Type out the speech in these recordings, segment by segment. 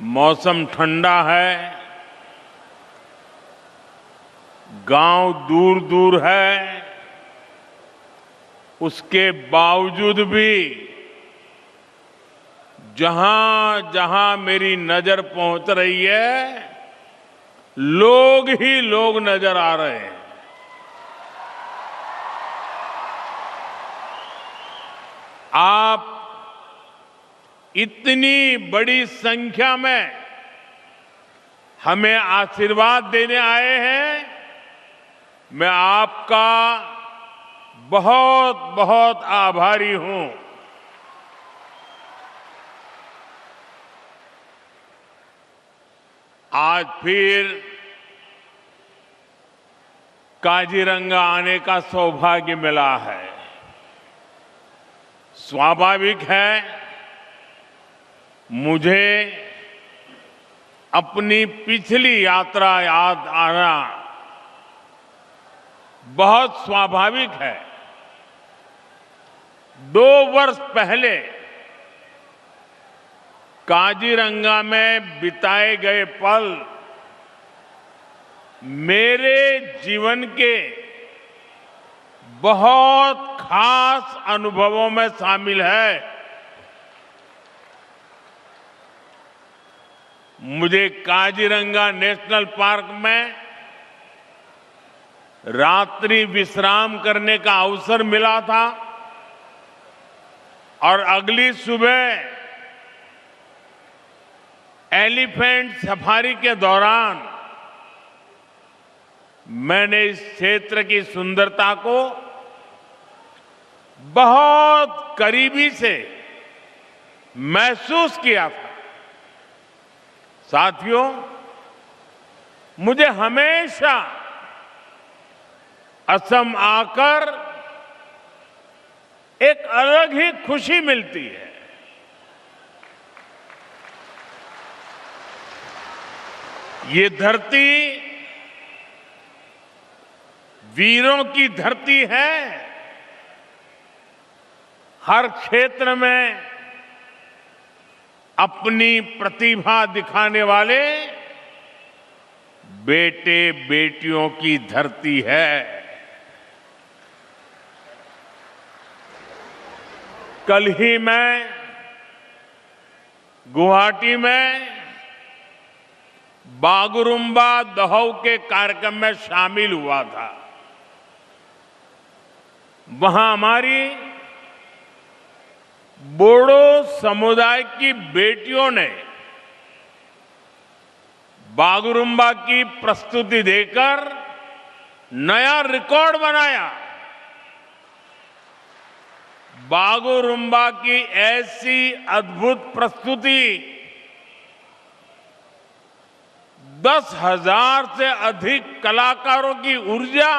मौसम ठंडा है, गांव दूर दूर है, उसके बावजूद भी जहां जहां मेरी नजर पहुंच रही है, लोग ही लोग नजर आ रहे हैं। आप इतनी बड़ी संख्या में हमें आशीर्वाद देने आए हैं, मैं आपका बहुत बहुत आभारी हूं। आज फिर काजीरंगा आने का सौभाग्य मिला है। स्वाभाविक है, मुझे अपनी पिछली यात्रा याद आना बहुत स्वाभाविक है। 2 वर्ष पहले काजीरंगा में बिताए गए पल मेरे जीवन के बहुत खास अनुभवों में शामिल है। मुझे काजीरंगा नेशनल पार्क में रात्रि विश्राम करने का अवसर मिला था और अगली सुबह एलिफेंट सफारी के दौरान मैंने इस क्षेत्र की सुंदरता को बहुत करीबी से महसूस किया था। साथियों, मुझे हमेशा असम आकर एक अलग ही खुशी मिलती है। ये धरती वीरों की धरती है। हर क्षेत्र में अपनी प्रतिभा दिखाने वाले बेटे बेटियों की धरती है। कल ही मैं गुवाहाटी में बागुरुम्बा दहौ के कार्यक्रम में शामिल हुआ था। वहां हमारी बोडो समुदाय की बेटियों ने बागुरुम्बा की प्रस्तुति देकर नया रिकॉर्ड बनाया। बागुरुम्बा की ऐसी अद्भुत प्रस्तुति 10,000 से अधिक कलाकारों की ऊर्जा,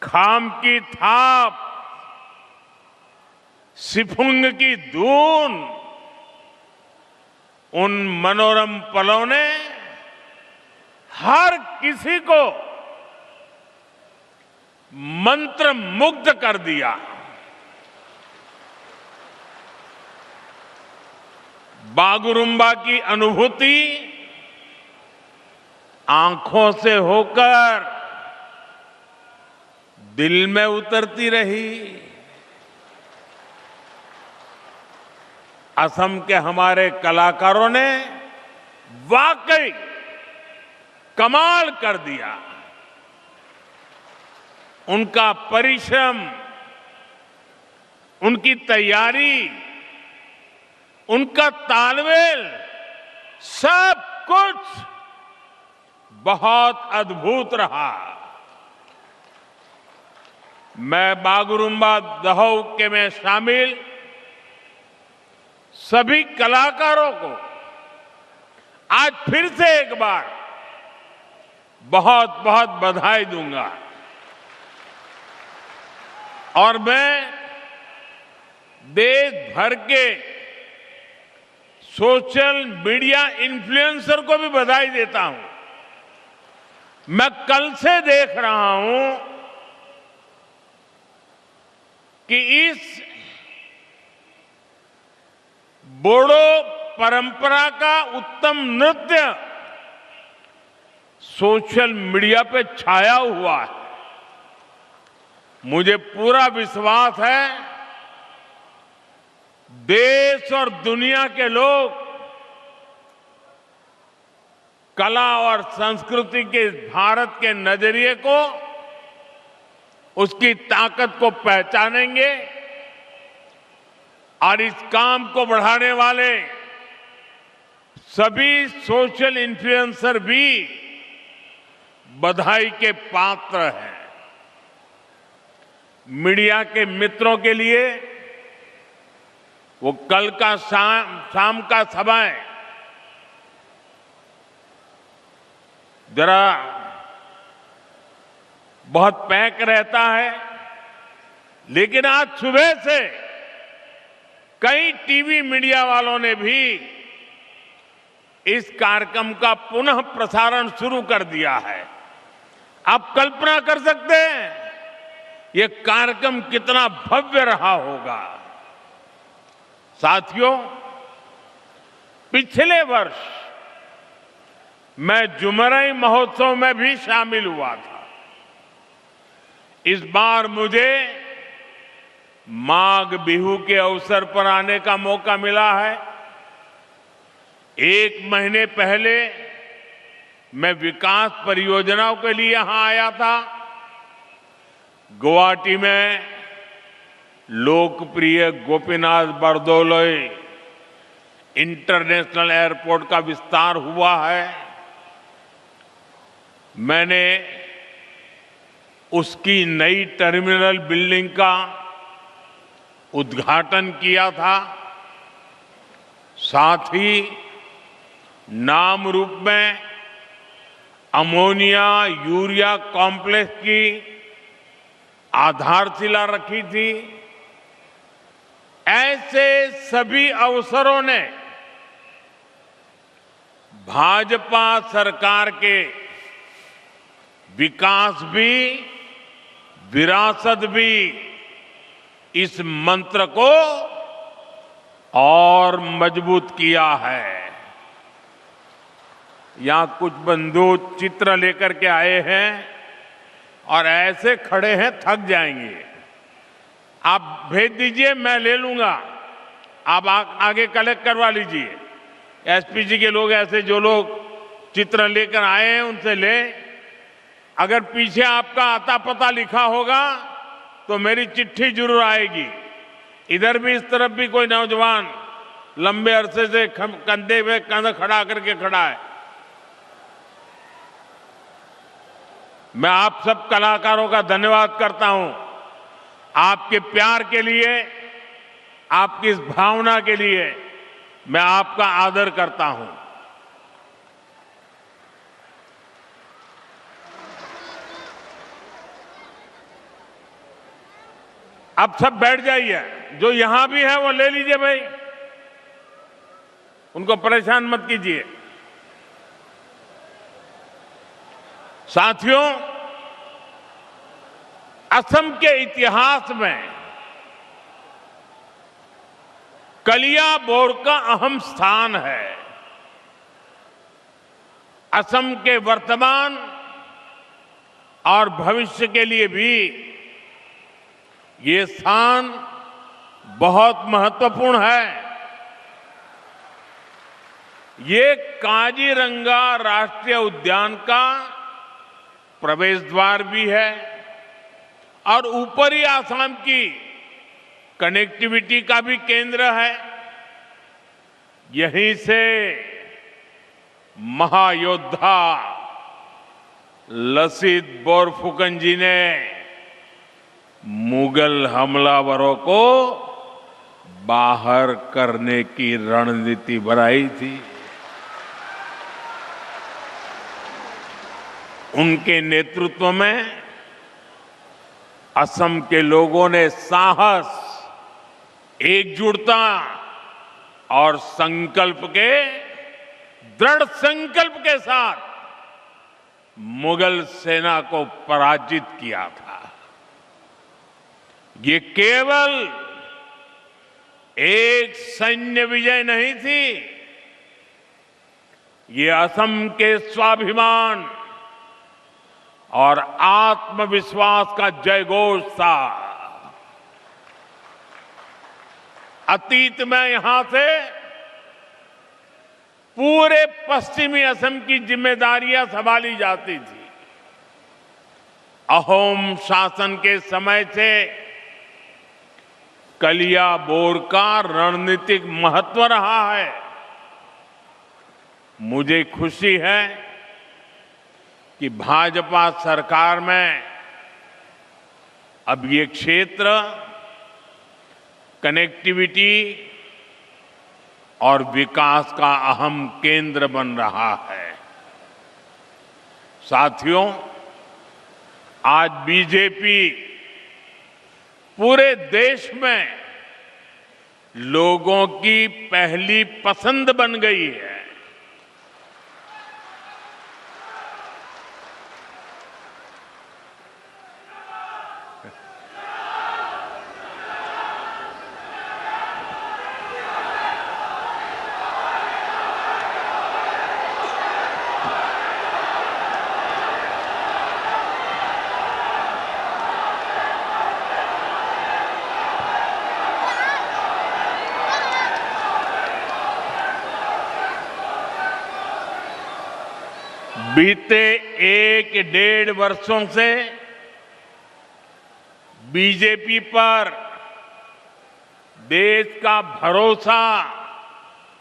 खाम की थाप, सिफुंग की धून, उन मनोरम पलों ने हर किसी को मंत्र मुग्ध कर दिया। बागुरुम्बा की अनुभूति आंखों से होकर दिल में उतरती रही। असम के हमारे कलाकारों ने वाकई कमाल कर दिया। उनका परिश्रम, उनकी तैयारी, उनका तालमेल, सब कुछ बहुत अद्भुत रहा। मैं बागुरुम्बा दहौ के में शामिल सभी कलाकारों को आज फिर से एक बार बहुत बहुत बधाई दूंगा। और मैं देश भर के सोशल मीडिया इन्फ्लुएंसर को भी बधाई देता हूं। मैं कल से देख रहा हूं कि इस बोडो परंपरा का उत्तम नृत्य सोशल मीडिया पे छाया हुआ है। मुझे पूरा विश्वास है देश और दुनिया के लोग कला और संस्कृति के भारत के नजरिए को, उसकी ताकत को पहचानेंगे और इस काम को बढ़ाने वाले सभी सोशल इन्फ्लुएंसर भी बधाई के पात्र हैं। मीडिया के मित्रों के लिए वो कल का शाम का समय जरा बहुत पैक रहता है, लेकिन आज सुबह से कई टीवी मीडिया वालों ने भी इस कार्यक्रम का पुनः प्रसारण शुरू कर दिया है। आप कल्पना कर सकते हैं ये कार्यक्रम कितना भव्य रहा होगा। साथियों, पिछले वर्ष मैं जुमरई महोत्सव में भी शामिल हुआ था। इस बार मुझे माघ बिहू के अवसर पर आने का मौका मिला है। 1 महीने पहले मैं विकास परियोजनाओं के लिए यहां आया था। गुवाहाटी में लोकप्रिय गोपीनाथ बरदोलोई इंटरनेशनल एयरपोर्ट का विस्तार हुआ है। मैंने उसकी नई टर्मिनल बिल्डिंग का उद्घाटन किया था। साथ ही नाम रूप में अमोनिया यूरिया कॉम्प्लेक्स की आधारशिला रखी थी। ऐसे सभी अवसरों ने भाजपा सरकार के विकास भी विरासत भी इस मंत्र को और मजबूत किया है। यहां कुछ बंधु चित्र लेकर के आए हैं और ऐसे खड़े हैं, थक जाएंगे। आप भेज दीजिए, मैं ले लूंगा। आप आगे कलेक्ट करवा लीजिए। एसपीजी के लोग, ऐसे जो लोग चित्र लेकर आए हैं उनसे ले। अगर पीछे आपका आता पता लिखा होगा तो मेरी चिट्ठी जरूर आएगी। इधर भी इस तरफ भी कोई नौजवान लंबे अरसे से कंधे पे कंधा खड़ा करके खड़ा है। मैं आप सब कलाकारों का धन्यवाद करता हूं। आपके प्यार के लिए, आपकी इस भावना के लिए मैं आपका आदर करता हूं। अब सब बैठ जाइए। जो यहां भी है वो ले लीजिए भाई, उनको परेशान मत कीजिए। साथियों, असम के इतिहास में कलियाबोर का अहम स्थान है। असम के वर्तमान और भविष्य के लिए भी ये स्थान बहुत महत्वपूर्ण है। ये काजीरंगा राष्ट्रीय उद्यान का प्रवेश द्वार भी है और ऊपरी आसाम की कनेक्टिविटी का भी केंद्र है। यहीं से महायोद्धा लसित बोरफुकन जी ने मुगल हमलावरों को बाहर करने की रणनीति बनाई थी। उनके नेतृत्व में असम के लोगों ने साहस, एकजुटता और दृढ़ संकल्प के साथ मुगल सेना को पराजित किया था। ये केवल एक सैन्य विजय नहीं थी, ये असम के स्वाभिमान और आत्मविश्वास का जयघोष था। अतीत में यहां से पूरे पश्चिमी असम की जिम्मेदारियां संभाली जाती थी। अहोम शासन के समय से कलियाबोर का रणनीतिक महत्व रहा है। मुझे खुशी है कि भाजपा सरकार में अब ये क्षेत्र कनेक्टिविटी और विकास का अहम केंद्र बन रहा है। साथियों, आज बीजेपी पूरे देश में लोगों की पहली पसंद बन गई है। बीते 1-1.5 वर्षों से बीजेपी पर देश का भरोसा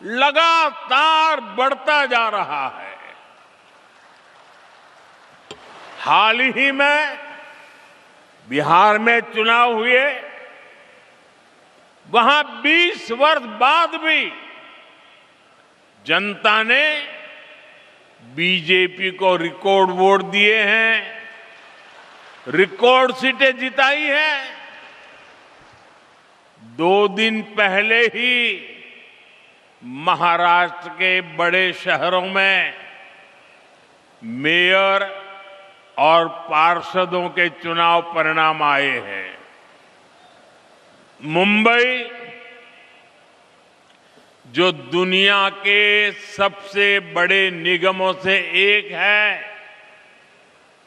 लगातार बढ़ता जा रहा है। हाल ही में बिहार में चुनाव हुए, वहां 20 वर्ष बाद भी जनता ने बीजेपी को रिकॉर्ड वोट दिए हैं, रिकॉर्ड सीटें जिताई हैं। 2 दिन पहले ही महाराष्ट्र के बड़े शहरों में मेयर और पार्षदों के चुनाव परिणाम आए हैं। मुंबई, जो दुनिया के सबसे बड़े निगमों से एक है,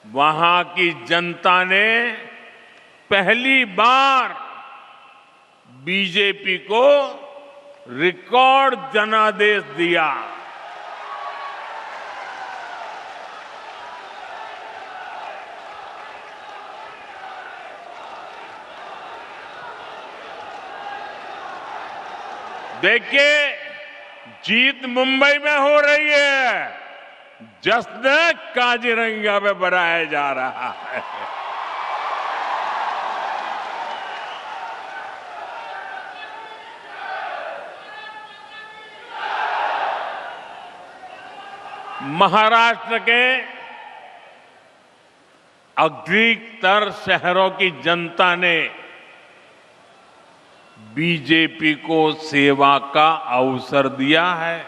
वहां की जनता ने पहली बार बीजेपी को रिकॉर्ड जनादेश दिया। देखिए, जीत मुंबई में हो रही है, जश्न काजीरंगा में मनाया जा रहा है। महाराष्ट्र के अधिकतर शहरों की जनता ने बीजेपी को सेवा का अवसर दिया है।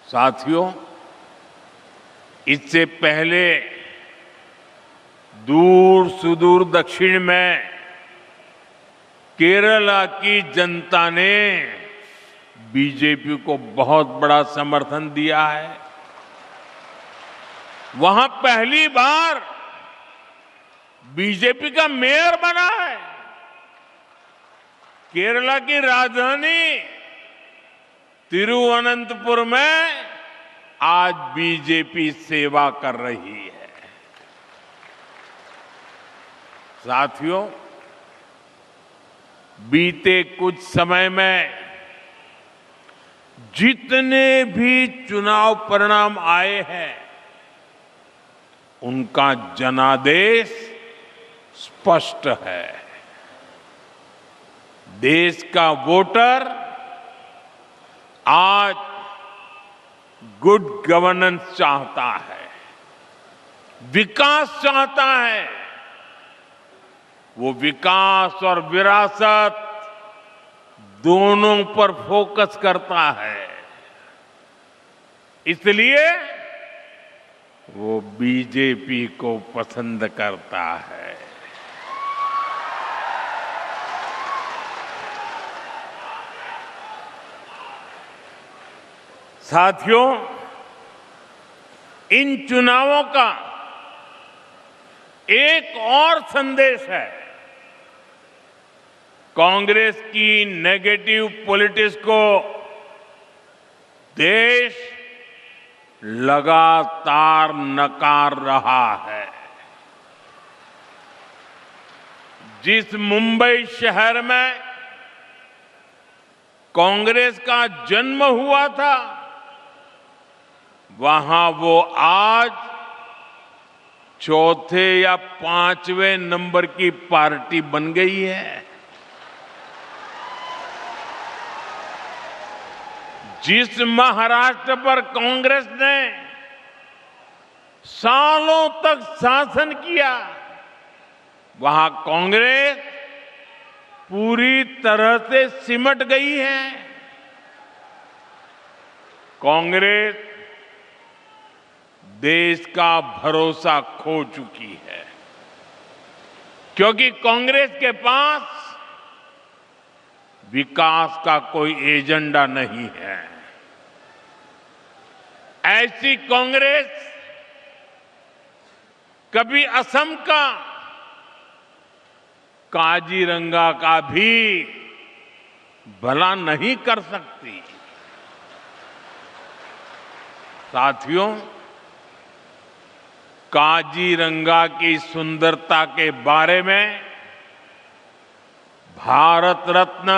साथियों, इससे पहले दूर सुदूर दक्षिण में केरला की जनता ने बीजेपी को बहुत बड़ा समर्थन दिया है। वहां पहली बार बीजेपी का मेयर बना है। केरला की राजधानी तिरुवनंतपुर में आज बीजेपी सेवा कर रही है। साथियों, बीते कुछ समय में जितने भी चुनाव परिणाम आए हैं, उनका जनादेश स्पष्ट है। देश का वोटर आज गुड गवर्नेंस चाहता है, विकास चाहता है। वो विकास और विरासत दोनों पर फोकस करता है। इसलिए वो बीजेपी को पसंद करता है। साथियों, इन चुनावों का एक और संदेश है। कांग्रेस की नेगेटिव पॉलिटिक्स को देश लगातार नकार रहा है। जिस मुंबई शहर में कांग्रेस का जन्म हुआ था, वहां वो आज चौथे या पांचवें नंबर की पार्टी बन गई है। जिस महाराष्ट्र पर कांग्रेस ने सालों तक शासन किया, वहां कांग्रेस पूरी तरह से सिमट गई है। कांग्रेस देश का भरोसा खो चुकी है, क्योंकि कांग्रेस के पास विकास का कोई एजेंडा नहीं है। ऐसी कांग्रेस कभी असम का काजीरंगा का भी भला नहीं कर सकती। साथियों, काजीरंगा की सुंदरता के बारे में भारत रत्न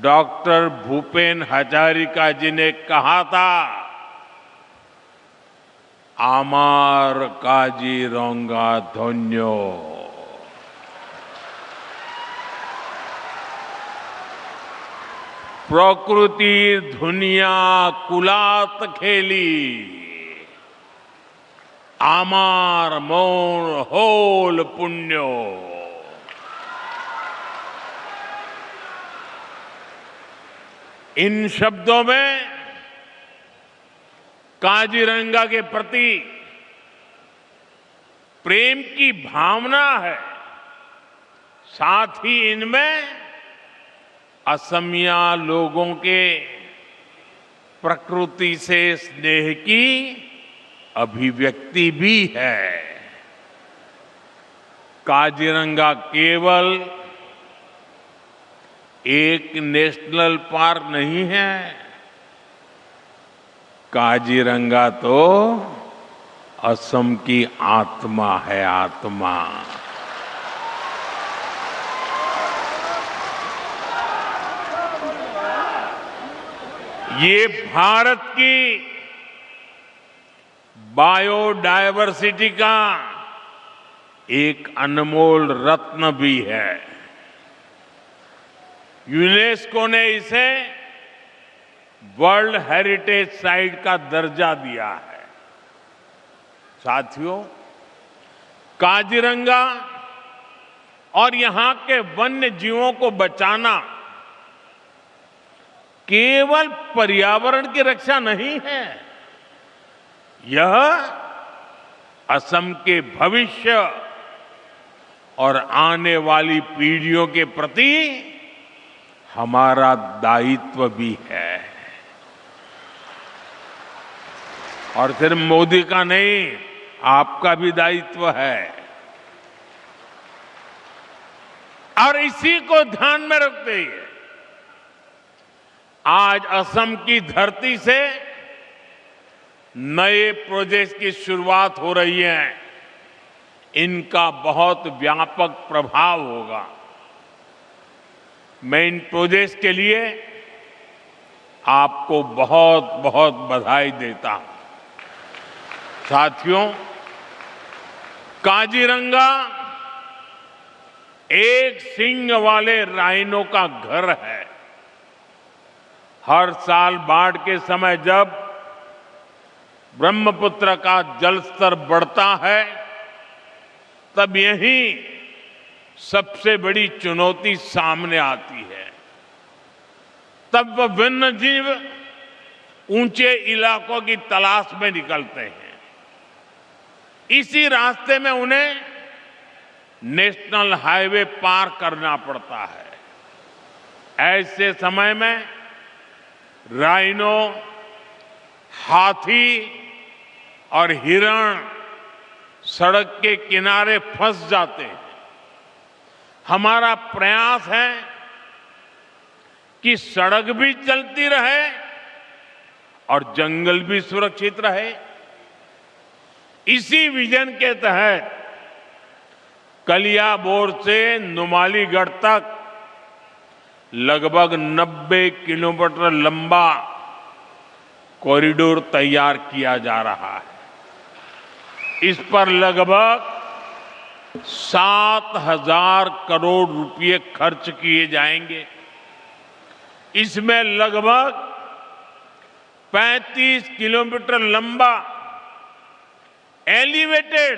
डॉक्टर भूपेन हजारिका जी ने कहा था, आमार काजीरंगा धन्यो। प्रकृति दुनिया कुलात खेली, आमार मोर होल पुण्यो। इन शब्दों में काजीरंगा के प्रति प्रेम की भावना है। साथ ही इनमें असमिया लोगों के प्रकृति से स्नेह की अभिव्यक्ति भी है। काजीरंगा केवल एक नेशनल पार्क नहीं है, काजीरंगा तो असम की आत्मा है, आत्मा। ये भारत की बायोडायवर्सिटी का एक अनमोल रत्न भी है। यूनेस्को ने इसे वर्ल्ड हेरिटेज साइट का दर्जा दिया है। साथियों, काजीरंगा और यहां के वन्य जीवों को बचाना केवल पर्यावरण की रक्षा नहीं है, यह असम के भविष्य और आने वाली पीढ़ियों के प्रति हमारा दायित्व भी है। और सिर्फ मोदी का नहीं, आपका भी दायित्व है। और इसी को ध्यान में रखते हुए आज असम की धरती से नए प्रोजेक्ट की शुरुआत हो रही है। इनका बहुत व्यापक प्रभाव होगा। मैं इन प्रोजेक्ट के लिए आपको बहुत बहुत बधाई देता हूं। साथियों, काजीरंगा एक सींग वाले राइनो का घर है। हर साल बाढ़ के समय जब ब्रह्मपुत्र का जल स्तर बढ़ता है, तब यही सबसे बड़ी चुनौती सामने आती है। तब वह वन्य जीव ऊंचे इलाकों की तलाश में निकलते हैं। इसी रास्ते में उन्हें नेशनल हाईवे पार करना पड़ता है। ऐसे समय में राइनो, हाथी और हिरण सड़क के किनारे फंस जाते हैं। हमारा प्रयास है कि सड़क भी चलती रहे और जंगल भी सुरक्षित रहे। इसी विजन के तहत कलियाबोर से नुमालीगढ़ तक लगभग 90 किलोमीटर लंबा कॉरिडोर तैयार किया जा रहा है। इस पर लगभग 7,000 करोड़ रुपए खर्च किए जाएंगे। इसमें लगभग 35 किलोमीटर लंबा एलिवेटेड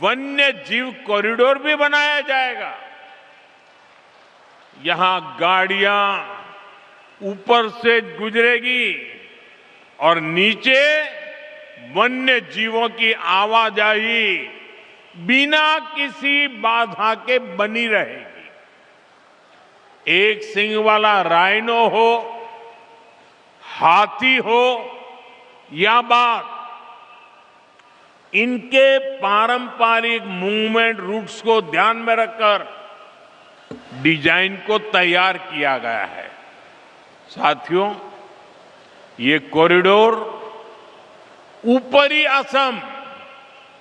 वन्य जीव कॉरिडोर भी बनाया जाएगा। यहां गाड़ियां ऊपर से गुजरेगी और नीचे वन्य जीवों की आवाजाही बिना किसी बाधा के बनी रहेगी। एक सींग वाला राइनो हो, हाथी हो या बाघ, इनके पारंपरिक मूवमेंट रूट्स को ध्यान में रखकर डिजाइन को तैयार किया गया है। साथियों, ये कॉरिडोर ऊपरी असम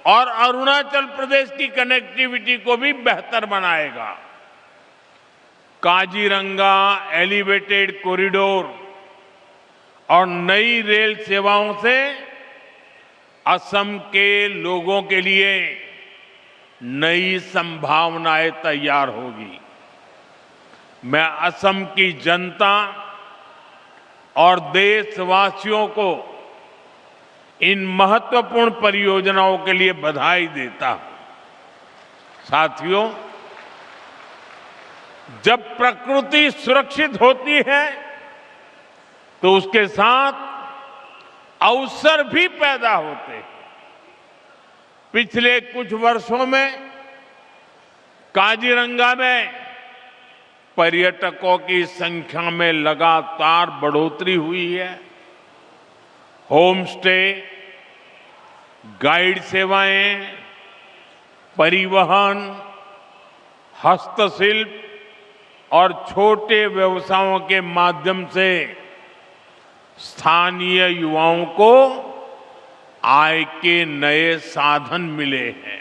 और अरुणाचल प्रदेश की कनेक्टिविटी को भी बेहतर बनाएगा। काजीरंगा एलिवेटेड कॉरिडोर और नई रेल सेवाओं से असम के लोगों के लिए नई संभावनाएं तैयार होगी। मैं असम की जनता और देशवासियों को इन महत्वपूर्ण परियोजनाओं के लिए बधाई देता हूं। साथियों, जब प्रकृति सुरक्षित होती है तो उसके साथ अवसर भी पैदा होते हैं। पिछले कुछ वर्षों में काजीरंगा में पर्यटकों की संख्या में लगातार बढ़ोतरी हुई है। होम स्टे, गाइड सेवाएं, परिवहन, हस्तशिल्प और छोटे व्यवसायों के माध्यम से स्थानीय युवाओं को आय के नए साधन मिले हैं।